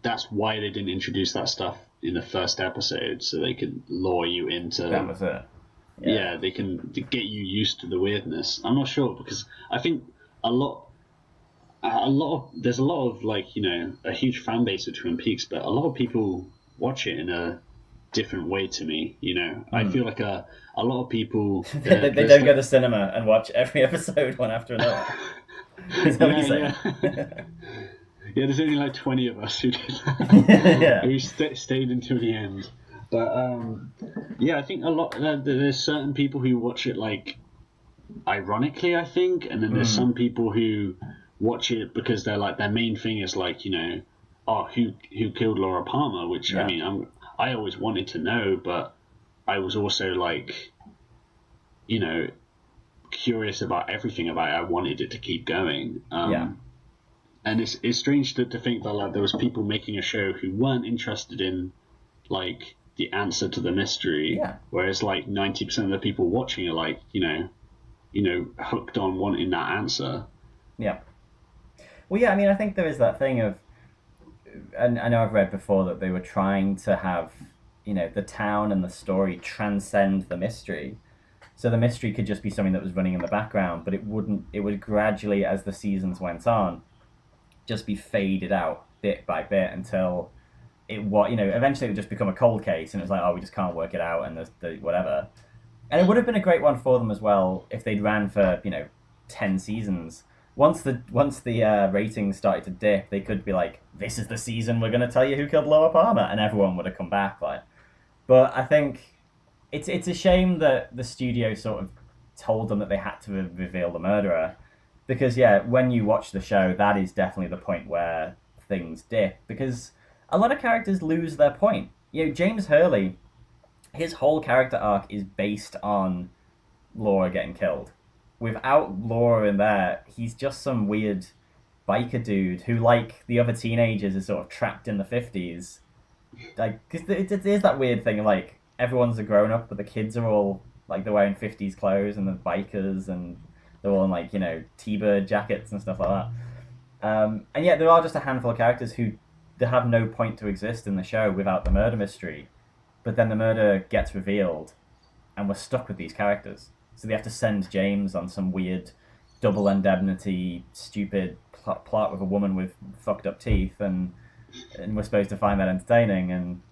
that's why they didn't introduce that stuff in the first episode, so they could lure you into. That was it. Yeah, they can get you used to the weirdness. I'm not sure because I think there's a lot of like a huge fan base of Twin Peaks, but a lot of people watch it in a different way to me. I feel like a lot of people they don't go to the cinema and watch every episode one after another. Is that what you're saying? Yeah, there's only like 20 of us who did that. Yeah. Who stayed until the end. But I think a lot there's certain people who watch it like ironically, I think, and then there's some people who watch it because they're like their main thing is like who killed Laura Palmer, which I mean I always wanted to know, but I was also like curious about everything about it. I wanted it to keep going. And it's strange to think that like there was people making a show who weren't interested in like the answer to the mystery, whereas like 90% of the people watching are like hooked on wanting that answer. Yeah. Well, yeah. I mean, I think there is that thing of, and I know I've read before that they were trying to have the town and the story transcend the mystery. So the mystery could just be something that was running in the background, but it would gradually, as the seasons went on, just be faded out bit by bit until eventually it would just become a cold case, and it's like, oh, we just can't work it out, and the whatever. And it would have been a great one for them as well if they'd ran for 10 seasons. Once the ratings started to dip, they could be like, "This is the season we're going to tell you who killed Laura Palmer," and everyone would have come back. But I think it's a shame that the studio sort of told them that they had to reveal the murderer, because when you watch the show, that is definitely the point where things dip, because a lot of characters lose their point. James Hurley, his whole character arc is based on Laura getting killed. Without Laura in there, he's just some weird biker dude who, like the other teenagers, is sort of trapped in the 50s. Like, because it is that weird thing of like everyone's a grown up, but the kids are all like they're wearing 50s clothes and the bikers, and they're all in like T-bird jackets and stuff like that. And yet there are just a handful of characters who they have no point to exist in the show without the murder mystery. But then the murder gets revealed, and we're stuck with these characters. So they have to send James on some weird double indemnity, stupid plot with a woman with fucked up teeth, and we're supposed to find that entertaining. And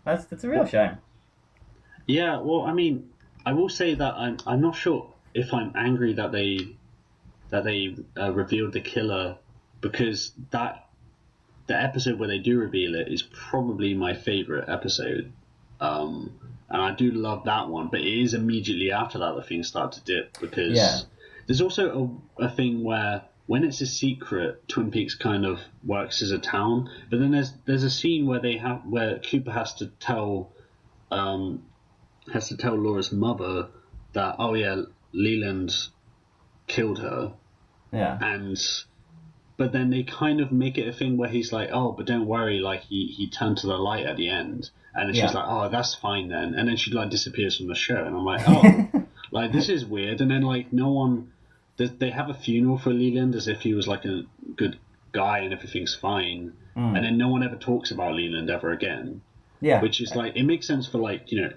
it's a real shame. Yeah, well, I mean, I will say that I'm not sure if I'm angry that they revealed the killer, because the episode where they do reveal it is probably my favorite episode. And I do love that one, but it is immediately after that things start to dip, because there's also a thing where when it's a secret, Twin Peaks kind of works as a town, but then there's a scene where Cooper has to tell Laura's mother that Leland killed her, and but then they kind of make it a thing where he's like, oh, but don't worry, like he turned to the light at the end, and then she's like, oh, that's fine then, and then she like disappears from the show, and I'm like, oh, like this is weird, and then like no one, they have a funeral for Leland as if he was like a good guy and everything's fine, and then no one ever talks about Leland ever again. Yeah, which is like, it makes sense for like, you know,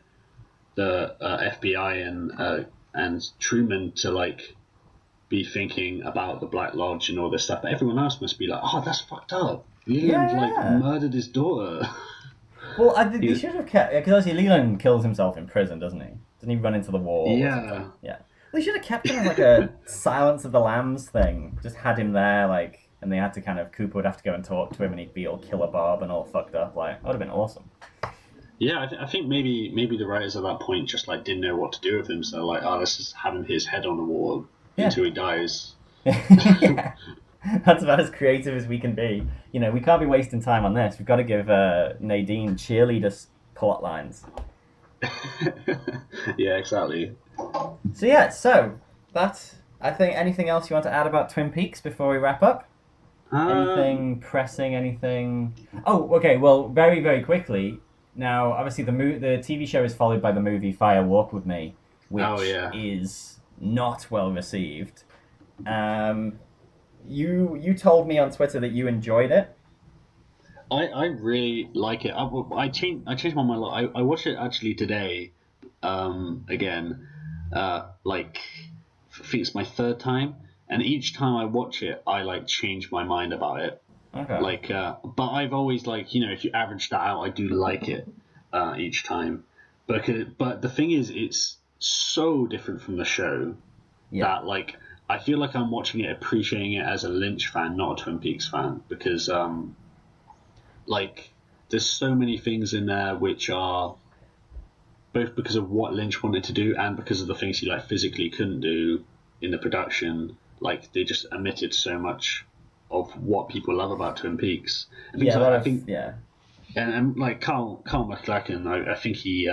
the FBI and Truman to like be thinking about the Black Lodge and all this stuff, but everyone else must be like, oh, that's fucked up. Leland like murdered his daughter. Well, they should have kept, because obviously Leland kills himself in prison, doesn't he? Doesn't he run into the wall? Yeah. Yeah. They should have kept him as like a Silence of the Lambs thing. Just had him there, like, and they had to kind of, Cooper would have to go and talk to him, and he'd be all Killer Bob and all fucked up. Like, that would have been awesome. Yeah, I think maybe the writers at that point just like didn't know what to do with him, so like, oh, let's just have him his head on the wall until he dies. Yeah. That's about as creative as we can be. You know, we can't be wasting time on this. We've got to give Nadine cheerleader plot lines. Yeah, exactly. So that's, I think, anything else you want to add about Twin Peaks before we wrap up? Anything pressing, anything? Oh, okay, well, very, very quickly. Now, obviously, the TV show is followed by the movie Fire Walk With Me, which is not well received. You told me on Twitter that you enjoyed it. I really like it. I changed my mind. I watched it actually today, again. Like, I think it's my third time, and each time I watch it, I like change my mind about it. Okay. Like, but I've always like, you know, if you average that out, I do like it each time. But the thing is, it's so different from the show that like I feel like I'm watching it, appreciating it as a Lynch fan, not a Twin Peaks fan, because like there's so many things in there which are both because of what Lynch wanted to do and because of the things he like physically couldn't do in the production. Like they just omitted so much of what people love about Twin Peaks. I think, and like Carl McLachlan, I think he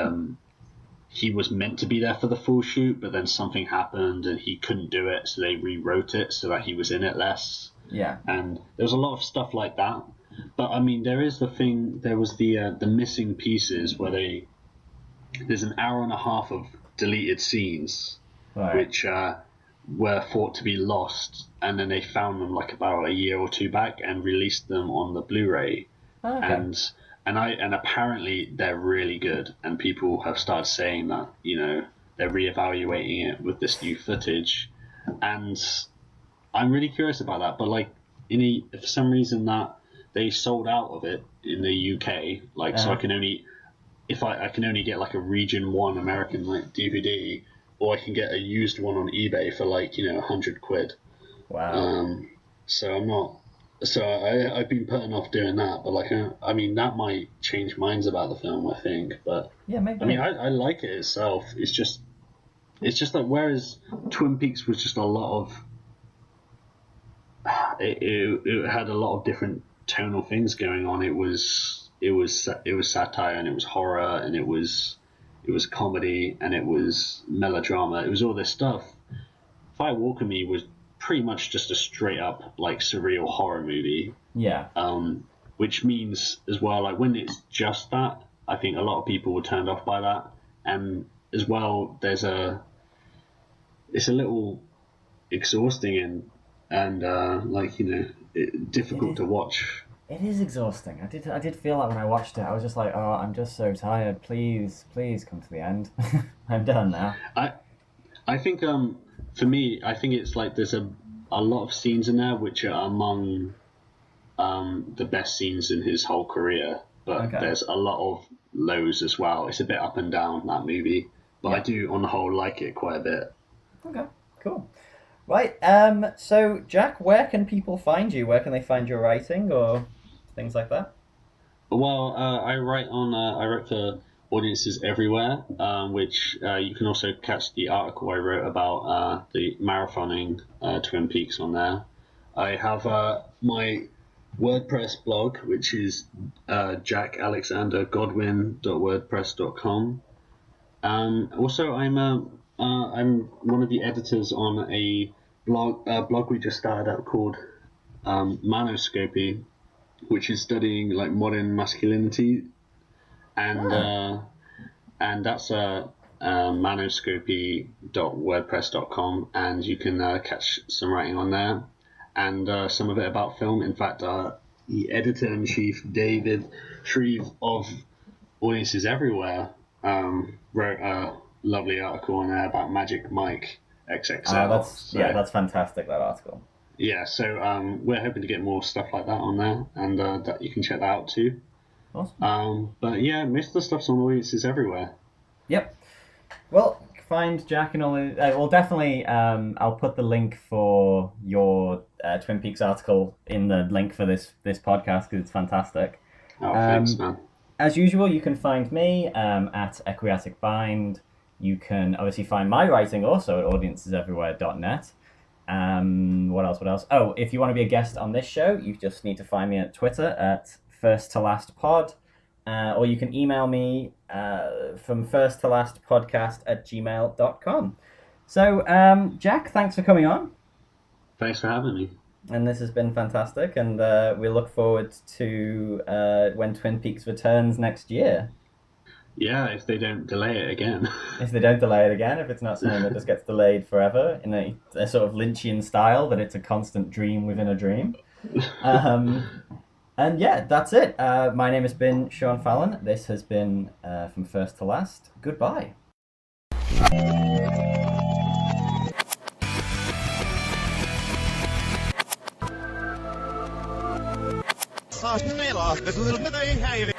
was meant to be there for the full shoot, but then something happened and he couldn't do it, so they rewrote it so that he was in it less. Yeah. And there's a lot of stuff like that. But I mean, there was the missing pieces where there's an hour and a half of deleted scenes, which were thought to be lost, and then they found them like about a year or two back and released them on the Blu-ray. And apparently they're really good, and people have started saying that, you know, they're reevaluating it with this new footage, and I'm really curious about that. But like, for some reason that they sold out of it in the UK, like so I can only get like a Region 1 American like DVD, or I can get a used one on eBay for like, you know, £100. Wow. So I'm not. So I've been putting off doing that, but like, I mean, that might change minds about the film, I think. But yeah, maybe. I mean, I like it itself. It's just like, whereas Twin Peaks was just a lot of, it had a lot of different tonal things going on. It was satire, and it was horror, and it was comedy, and it was melodrama. It was all this stuff. Fire Walk With Me was pretty much just a straight up like surreal horror movie. Yeah. Which means as well, like when it's just that, I think a lot of people were turned off by that. And as well, it's a little exhausting and like, you know, difficult to watch. It is exhausting. I did feel that when I watched it. I was just like, oh, I'm just so tired. Please come to the end. I'm done now. I think for me, I think it's like there's a lot of scenes in there which are among the best scenes in his whole career, but there's a lot of lows as well. It's a bit up and down, that movie, but I do on the whole like it quite a bit. Okay, cool. Right, so Jack, where can people find you? Where can they find your writing or things like that? Well, I write for audiences everywhere, which you can also catch the article I wrote about the marathoning Twin Peaks on there. I have my WordPress blog, which is jackalexandergodwin.wordpress.com. Also, I'm one of the editors on a blog we just started up called Manoscopy, which is studying like modern masculinity, and that's manoscopy.wordpress.com, and you can catch some writing on there, and some of it about film. In fact, the editor-in-chief David Shreve of Audiences Everywhere wrote a lovely article on there about Magic Mike XXL. That's fantastic, that article. Yeah, so we're hoping to get more stuff like that on there, and that you can check that out too. Awesome. But yeah, most of the stuff's on Audiences Everywhere. Yep. Well, find Jack and all. Well, definitely. I'll put the link for your Twin Peaks article in the link for this podcast because it's fantastic. Oh, thanks, man. As usual, you can find me at Equiatic Bind. You can obviously find my writing also at audiencesEverywhere.net. What else? Oh, if you want to be a guest on this show, you just need to find me at Twitter at firsttolastpod. Or you can email me from firsttolastpodcast@gmail.com. So, Jack, thanks for coming on. Thanks for having me. And this has been fantastic, and we look forward to when Twin Peaks returns next year. Yeah, if they don't delay it again. If they don't delay it again, if it's not something that just gets delayed forever in a sort of Lynchian style, that it's a constant dream within a dream. And yeah, that's it. My name has been Sean Fallon. This has been From First to Last. Goodbye. Sarsen eller, det skulle med deg her